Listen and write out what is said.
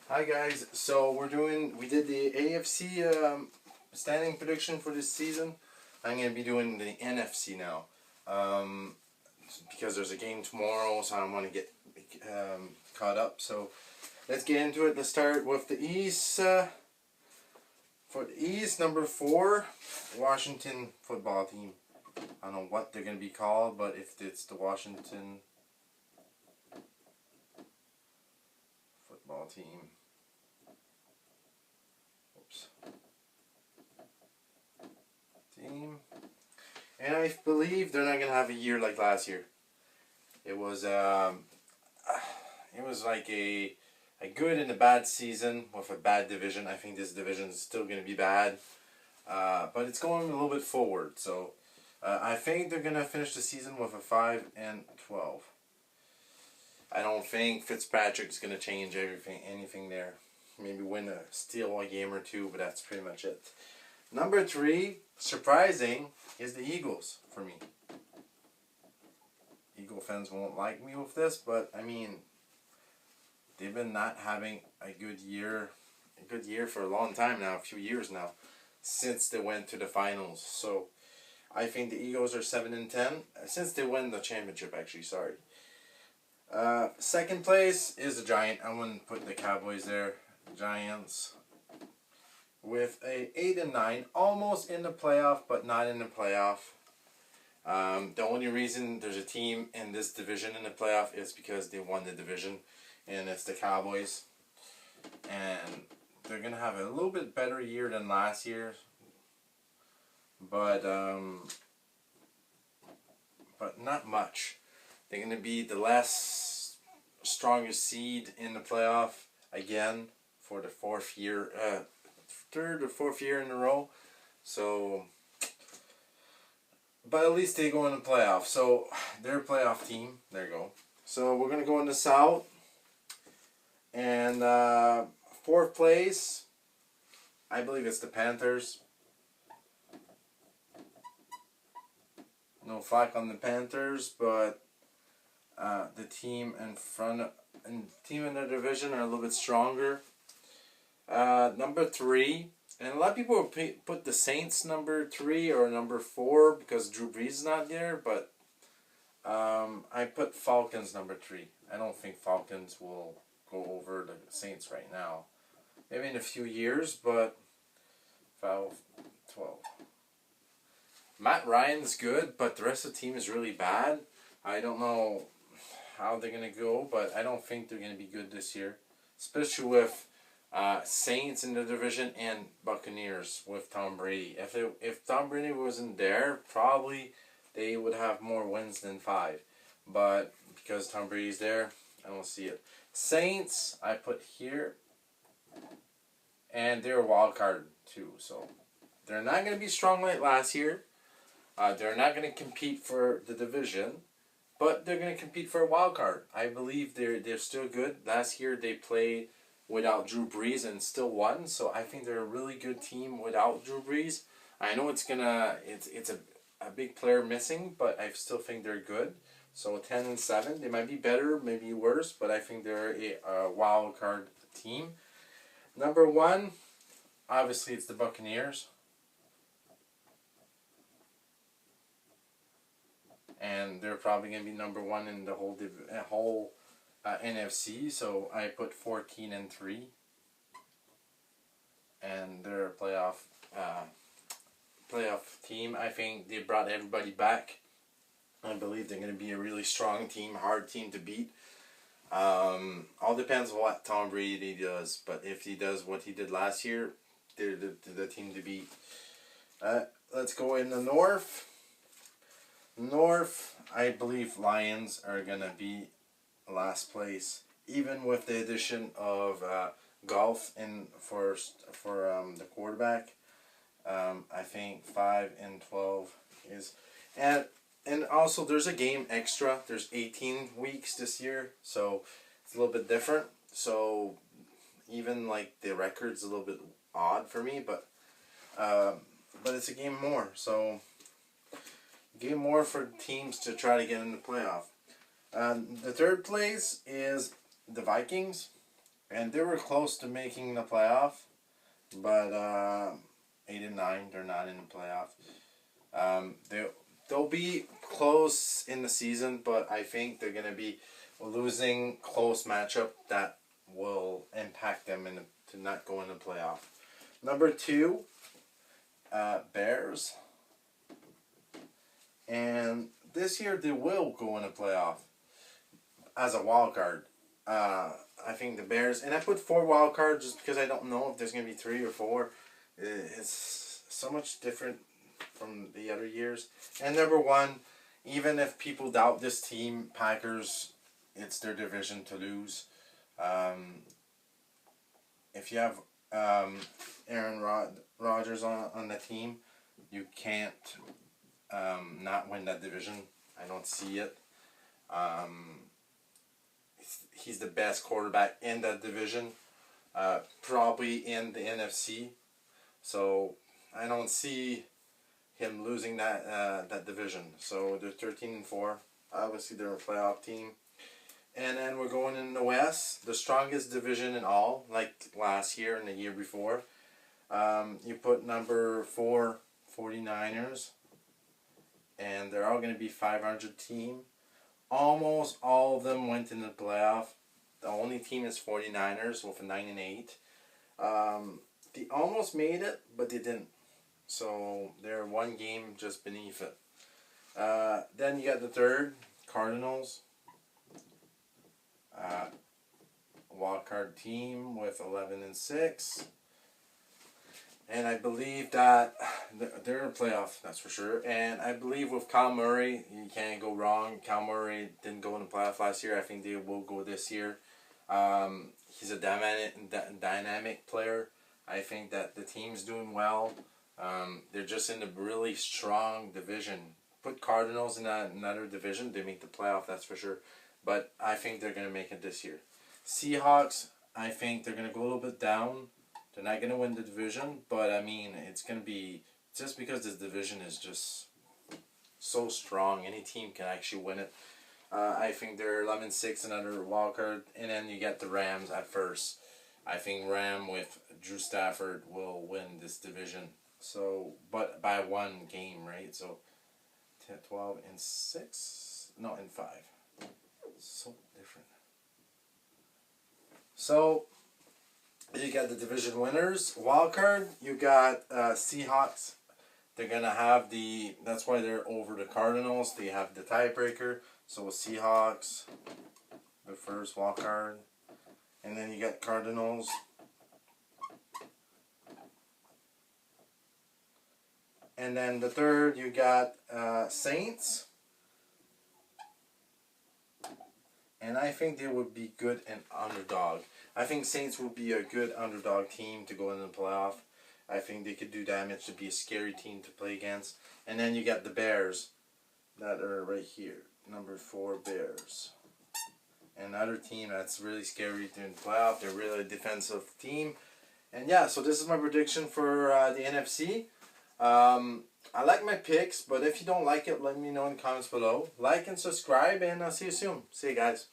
Hi guys, so we did the AFC standing prediction for this season. I'm going to be doing the NFC now, because there's a game tomorrow, so I want to get caught up. So let's get into it. Let's start with the East. For the East, number 4, Washington football team. I don't know what they're going to be called, but if it's the Washington football team. Team. And I believe they're not gonna have a year like last year. It was like a good and a bad season with a bad division. I think this division is still gonna be bad, but it's going a little bit forward. So I think they're gonna finish the season with a 5-12. I don't think Fitzpatrick's gonna change anything there. Maybe steal a game or two, but that's pretty much it. Number 3, surprising, is the Eagles for me. Eagle fans won't like me with this, but I mean, they've been not having a good year for a long time now, a few years now, since they went to the finals. So I think the Eagles are 7-10 since they won the championship. Actually, sorry. Second place is the Giants. I wouldn't put the Cowboys there. Giants with a 8-9, almost in the playoff, but not in the playoff. The only reason there's a team in this division in the playoff is because they won the division, and it's the Cowboys. And they're gonna have a little bit better year than last year, but not much. They're gonna be the less strongest seed in the playoff again for the third or fourth year in a row. So, but at least they go in the playoff. So they're a playoff team. There you go. So we're gonna go in the South, and 4th place, I believe it's the Panthers. No flack on the Panthers, but the team in the division are a little bit stronger. Number 3, and a lot of people put the Saints number 3 or number 4 because Drew Brees is not there, but I put Falcons number 3. I don't think Falcons will go over the Saints right now. Maybe in a few years, but 12. Matt Ryan's good, but the rest of the team is really bad. I don't know how they're going to go, but I don't think they're going to be good this year, especially with Saints in the division and Buccaneers with Tom Brady. If Tom Brady wasn't there, probably they would have more wins than 5. But because Tom Brady's there, I don't see it. Saints, I put here, and they're a wild card too. So they're not going to be strong like last year. They're not going to compete for the division, but they're going to compete for a wild card. I believe they're still good. Last year they played without Drew Brees and still won, so I think they're a really good team without Drew Brees. I know it's a big player missing, but I still think they're good. So 10-7, they might be better, maybe worse, but I think they're a wild card team. Number 1, obviously it's the Buccaneers. And they're probably going to be number 1 in the whole NFC, so I put 14-3, and they're a playoff team. I think they brought everybody back. I believe they're going to be a really strong team, hard team to beat. All depends on what Tom Brady does, but if he does what he did last year, they're the team to beat. Let's go in the North. I believe Lions are going to be last place, even with the addition of Golf in for the quarterback. I think 5-12 is, and also there's a game extra. There's 18 weeks this year, so it's a little bit different. So even like the record's a little bit odd for me, but it's a game more. So game more for teams to try to get in the playoff. The 3rd place is the Vikings. And they were close to making the playoff, but 8 and 9, they're not in the playoff. They'll be close in the season, but I think they're gonna be losing close matchup that will impact them to not go in the playoff. Number 2, Bears, and this year they will go in the playoff as a wild card. I think the Bears, and I put 4 wild cards just because I don't know if there's gonna be 3 or 4. It's so much different from the other years. And number 1, even if people doubt this team, Packers, it's their division to lose. If you have Aaron Rodgers on the team, you can't not win that division. I don't see it. He's the best quarterback in that division, probably in the NFC. So I don't see him losing that division. So they're 13-4. Obviously, they're a playoff team. And then we're going in the West, the strongest division in all, like last year and the year before. You put number 4, 49ers, and they're all going to be 500 team. Almost all of them went in the playoff. The only team is 49ers with a 9-8. They almost made it, but they didn't. So they're 1 game just beneath it. Then you got the third, Cardinals. Wildcard team with 11-6. And I believe that they're in a playoff, that's for sure. And I believe with Kyle Murray, you can't go wrong. Kyle Murray didn't go in the playoff last year. I think they will go this year. He's a dynamic player. I think that the team's doing well. They're just in a really strong division. Put Cardinals in another division, they make the playoff, that's for sure. But I think they're going to make it this year. Seahawks, I think they're going to go a little bit down. They're not going to win the division, but I mean, it's going to be, just because this division is just so strong, any team can actually win it. I think they're 11-6, another wild card, and then you get the Rams at first. I think Ram with Drew Stafford will win this division. So, but by 1 game, right? So, 12-6? No, in 5. So different. So, you got the division winners. Wild card, you got Seahawks. They're going to have that's why they're over the Cardinals. They have the tiebreaker. So Seahawks, the first wild card. And then you got Cardinals. And then the third, you got Saints. And I think they would be good and underdog. I think Saints will be a good underdog team to go in the playoff. I think they could do damage to be a scary team to play against. And then you got the Bears that are right here. Number 4, Bears. Another team that's really scary to in the playoff. They're really a defensive team. And yeah, so this is my prediction for the NFC. I like my picks, but if you don't like it, let me know in the comments below. Like and subscribe, and I'll see you soon. See you guys.